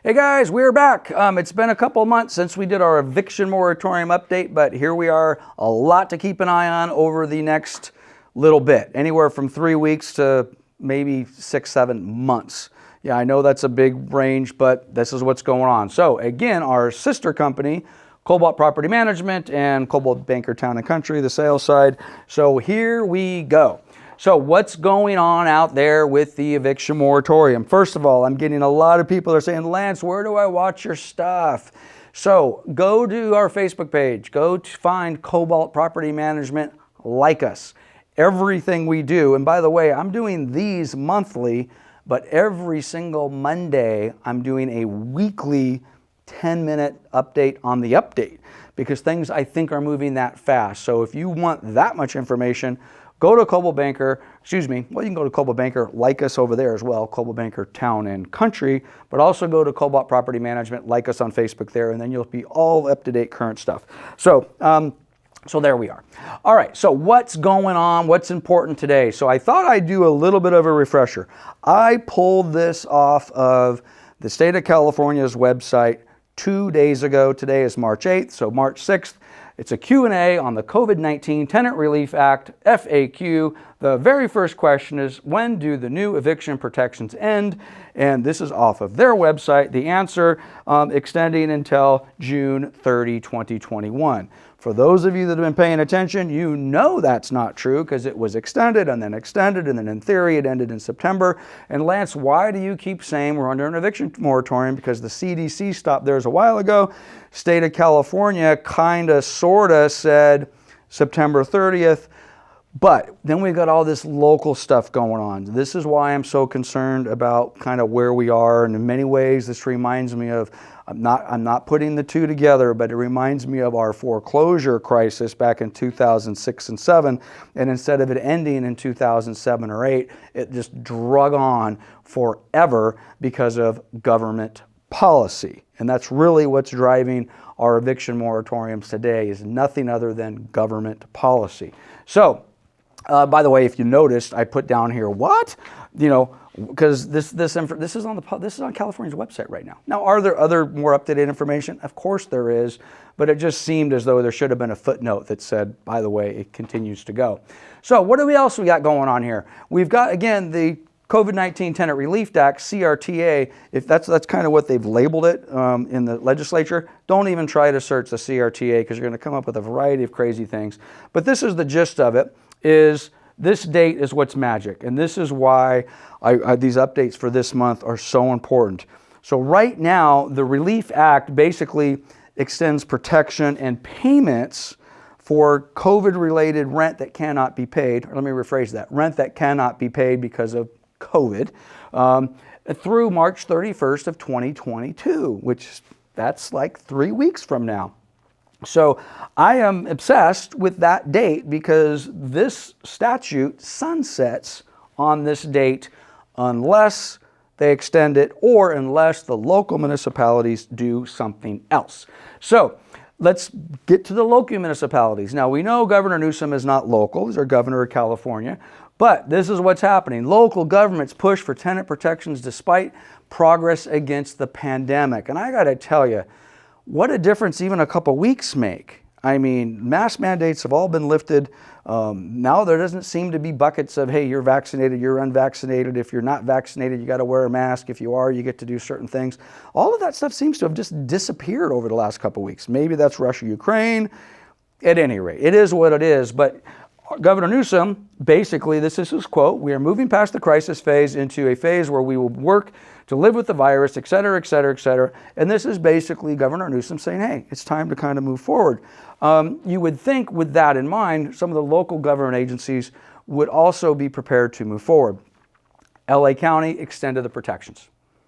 Hey guys, we're back. It's been a couple of months since we did our eviction moratorium update, but here we are. A lot to keep an eye on over the next little bit, anywhere from 3 weeks to maybe 6, 7 months. Yeah, I know that's a big range, but this is what's going on. So again, our sister company, Cobalt Property Management and Cobalt Banker Town and Country, the sales side. So here we go. So what's going on out there with the eviction moratorium? First of all, I'm getting a lot of people that are saying, Lance, where do I watch your stuff? So go to our Facebook page, go to find Cobalt Property Management, like us. Everything we do, and by the way, I'm doing these monthly, but every single Monday, I'm doing a weekly 10-minute update on the update because things I think are moving that fast. So if you want that much information, go to Cobalt Banker, you can go to Cobalt Banker, like us over there as well, Cobalt Banker Town and Country, but also go to Cobalt Property Management, like us on Facebook there, and then you'll be all up-to-date current stuff. So there we are. All right, so what's going on? What's important today? So I thought I'd do a little bit of a refresher. I pulled this off of the state of California's website 2 days ago. Today is March 8th, so March 6th. It's a Q&A on the COVID-19 Tenant Relief Act, FAQ. The very first question is, when do the new eviction protections end? And this is off of their website. The answer, extending until June 30, 2021. For those of you that have been paying attention, you know that's not true because it was extended, and then in theory it ended in September. And Lance, why do you keep saying we're under an eviction moratorium? Because the CDC stopped theirs a while ago. State of California kind of sort of said September 30th. But then we've got all this local stuff going on. This is why I'm so concerned about kind of where we are. And in many ways, this reminds me of, I'm not putting the two together, but it reminds me of our foreclosure crisis back in 2006 and 7. And instead of it ending in 2007 or 8, it just drug on forever because of government policy. And that's really what's driving our eviction moratoriums today, is nothing other than government policy. So, by the way, if you noticed, I put down here, what? You know, because this is on California's website right now. Now, are there other more up-to-date information? Of course there is, but it just seemed as though there should have been a footnote that said, by the way, it continues to go. So what else we got going on here? We've got, again, the COVID-19 Tenant Relief Act, CRTA. If that's kind of what they've labeled it in the legislature. Don't even try to search the CRTA because you're going to come up with a variety of crazy things. But this is the gist of it, is this date is what's magic. And this is why these updates for this month are so important. So right now, the Relief Act basically extends protection and payments for COVID-related rent that cannot be paid. Or let me rephrase that. Rent that cannot be paid because of COVID through March 31st of 2022, which that's like 3 weeks from now. So I am obsessed with that date because this statute sunsets on this date unless they extend it or unless the local municipalities do something else. So let's get to the local municipalities. Now, we know Governor Newsom is not local. He's our governor of California. But this is what's happening. Local governments push for tenant protections despite progress against the pandemic. And I got to tell you, what a difference even a couple weeks make. I mean, mask mandates have all been lifted. Now there doesn't seem to be buckets of, hey, you're vaccinated, you're unvaccinated. If you're not vaccinated, you got to wear a mask. If you are, you get to do certain things. All of that stuff seems to have just disappeared over the last couple weeks. Maybe that's Russia, Ukraine. At any rate, it is what it is. But Governor Newsom, basically, this is his quote, we are moving past the crisis phase into a phase where we will work to live with the virus, et cetera, et cetera, et cetera. And this is basically Governor Newsom saying, hey, it's time to kind of move forward. You would think with that in mind, some of the local government agencies would also be prepared to move forward. LA County extended the protections.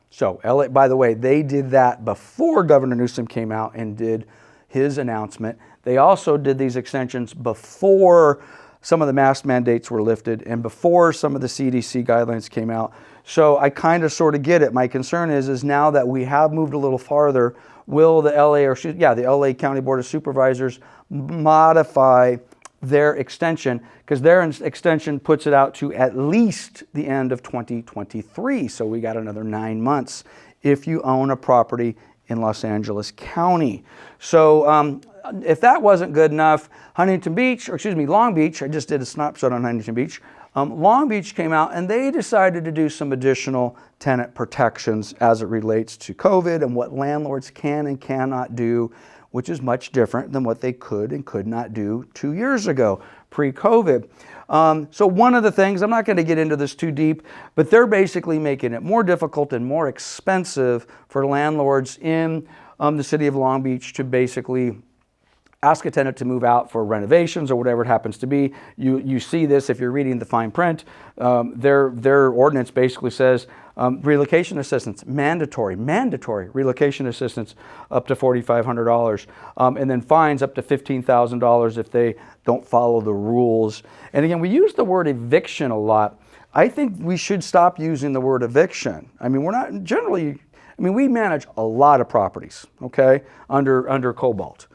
So LA, by the way, they did that before Governor Newsom came out and did his announcement. They also did these extensions before some of the mask mandates were lifted and before some of the CDC guidelines came out. So I kind of sort of get it. My concern is now that we have moved a little farther, will the the LA County Board of Supervisors modify their extension? Because their extension puts it out to at least the end of 2023. So we got another 9 months if you own a property in Los Angeles County. So if that wasn't good enough, Long Beach, I just did a snapshot on Huntington Beach. Long Beach came out and they decided to do some additional tenant protections as it relates to COVID and what landlords can and cannot do, which is much different than what they could and could not do 2 years ago, pre-COVID. So one of the things, I'm not going to get into this too deep, but they're basically making it more difficult and more expensive for landlords in the city of Long Beach to basically ask a tenant to move out for renovations or whatever it happens to be. You see this if you're reading the fine print. Their ordinance basically says relocation assistance, mandatory relocation assistance up to $4,500, and then fines up to $15,000 if they don't follow the rules. And again, we use the word eviction a lot. I think we should stop using the word eviction. I mean, we manage a lot of properties, okay, under Cobalt.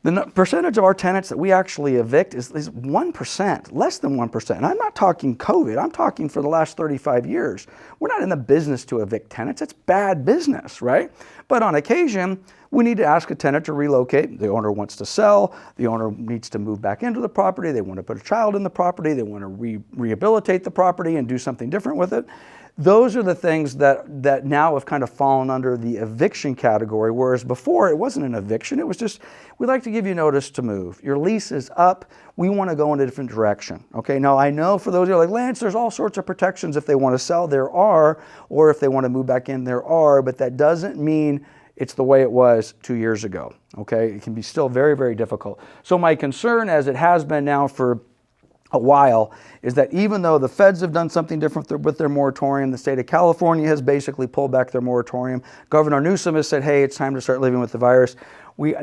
The percentage of our tenants that we actually evict is 1%, less than 1%. And I'm not talking COVID, I'm talking for the last 35 years. We're not in the business to evict tenants, it's bad business, right? But on occasion, we need to ask a tenant to relocate. The owner wants to sell, the owner needs to move back into the property, they want to put a child in the property, they want to rehabilitate the property and do something different with it. Those are the things that now have kind of fallen under the eviction category, whereas before it wasn't an eviction, it was just, we'd like to give you notice to move. Your lease is up, we want to go in a different direction. Okay, now I know for those who are like, Lance, there's all sorts of protections if they want to sell, there are, or if they want to move back in, there are, but that doesn't mean it's the way it was 2 years ago. Okay, it can be still very, very difficult. So my concern, as it has been now for a while, is that even though the feds have done something different with their moratorium, the state of California has basically pulled back their moratorium, Governor Newsom has said, hey, it's time to start living with the virus. We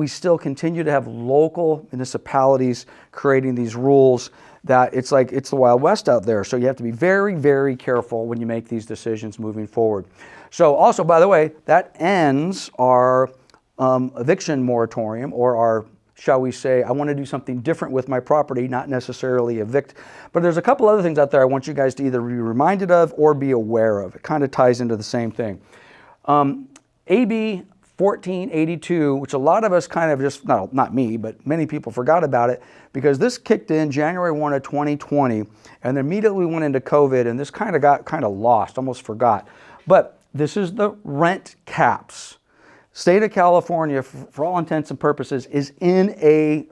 still continue to have local municipalities creating these rules that it's like it's the Wild West out there. So you have to be very, very careful when you make these decisions moving forward. So also, by the way, that ends our eviction moratorium, or our, shall we say, I want to do something different with my property, not necessarily evict. But there's a couple other things out there I want you guys to either be reminded of or be aware of. It kind of ties into the same thing. AB 1482, which a lot of us kind of just, not me, but many people forgot about it, because this kicked in January 1 of 2020, and then immediately went into COVID, and this kind of got lost, almost forgot. But this is the rent caps. State of California, for all intents and purposes, is in a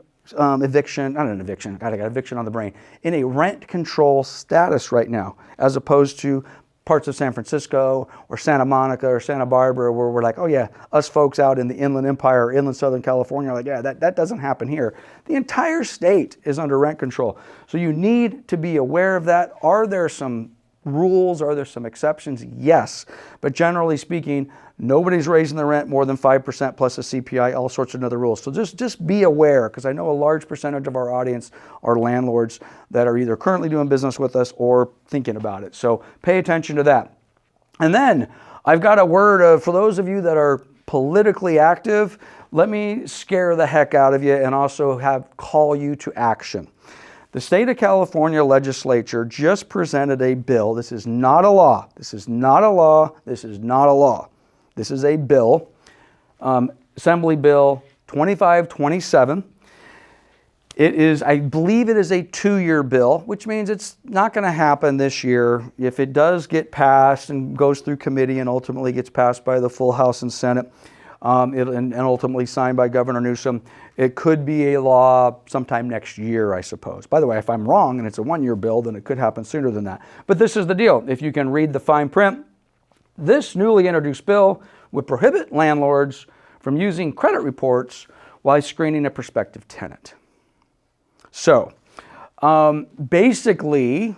eviction, not an eviction, God, I got eviction on the brain, in a rent control status right now, as opposed to parts of San Francisco or Santa Monica or Santa Barbara, where we're like, oh yeah, us folks out in the Inland Empire or Inland Southern California are like, yeah, that doesn't happen here. The entire state is under rent control. So you need to be aware of that. Are there some rules? Are there some exceptions? Yes. But generally speaking, nobody's raising the rent more than 5% plus a CPI, all sorts of other rules. So just be aware, because I know a large percentage of our audience are landlords that are either currently doing business with us or thinking about it. So pay attention to that. And then I've got a word for those of you that are politically active. Let me scare the heck out of you and also call you to action. The state of California legislature just presented a bill. This is not a law. This is not a law. This is not a law. This is a bill, Assembly Bill 2527. It is, I believe it is a 2-year bill, which means it's not going to happen this year. If it does get passed and goes through committee and ultimately gets passed by the full House and Senate, and ultimately signed by Governor Newsom, it could be a law sometime next year, I suppose. By the way, if I'm wrong and it's a 1-year bill, then it could happen sooner than that. But this is the deal. If you can read the fine print, this newly introduced bill would prohibit landlords from using credit reports while screening a prospective tenant. So, basically,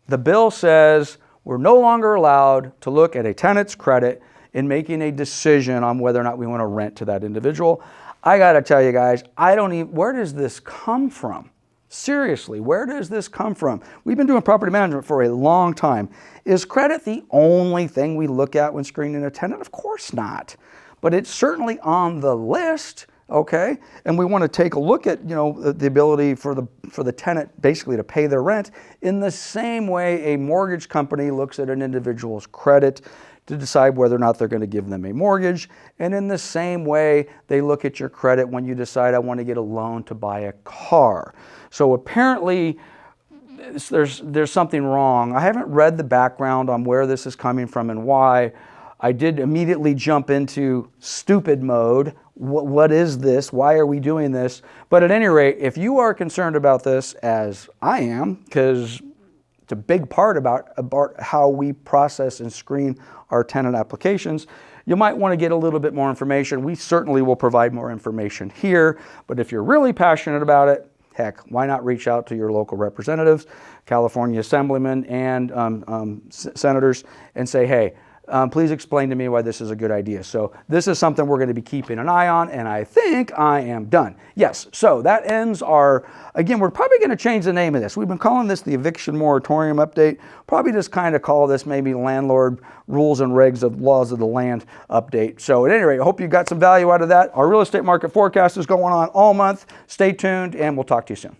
the bill says we're no longer allowed to look at a tenant's credit in making a decision on whether or not we want to rent to that individual. I got to tell you guys, where does this come from? Seriously, where does this come from? We've been doing property management for a long time. Is credit the only thing we look at when screening a tenant? Of course not. But it's certainly on the list, okay? And we want to take a look at, the ability for the tenant basically to pay their rent in the same way a mortgage company looks at an individual's credit to decide whether or not they're going to give them a mortgage. And in the same way, they look at your credit when you decide, I want to get a loan to buy a car. So apparently, there's something wrong. I haven't read the background on where this is coming from and why. I did immediately jump into stupid mode. What is this? Why are we doing this? But at any rate, if you are concerned about this, as I am, because it's a big part about how we process and screen our tenant applications, you might want to get a little bit more information. We certainly will provide more information here, but if you're really passionate about it, heck, why not reach out to your local representatives, California assemblymen and senators, and say, hey, please explain to me why this is a good idea. So this is something we're going to be keeping an eye on, and I think I am done. Yes, so that ends our, again, we're probably going to change the name of this. We've been calling this the Eviction Moratorium Update. Probably just kind of call this maybe Landlord Rules and Regs of Laws of the Land Update. So at any rate, I hope you got some value out of that. Our real estate market forecast is going on all month. Stay tuned, and we'll talk to you soon.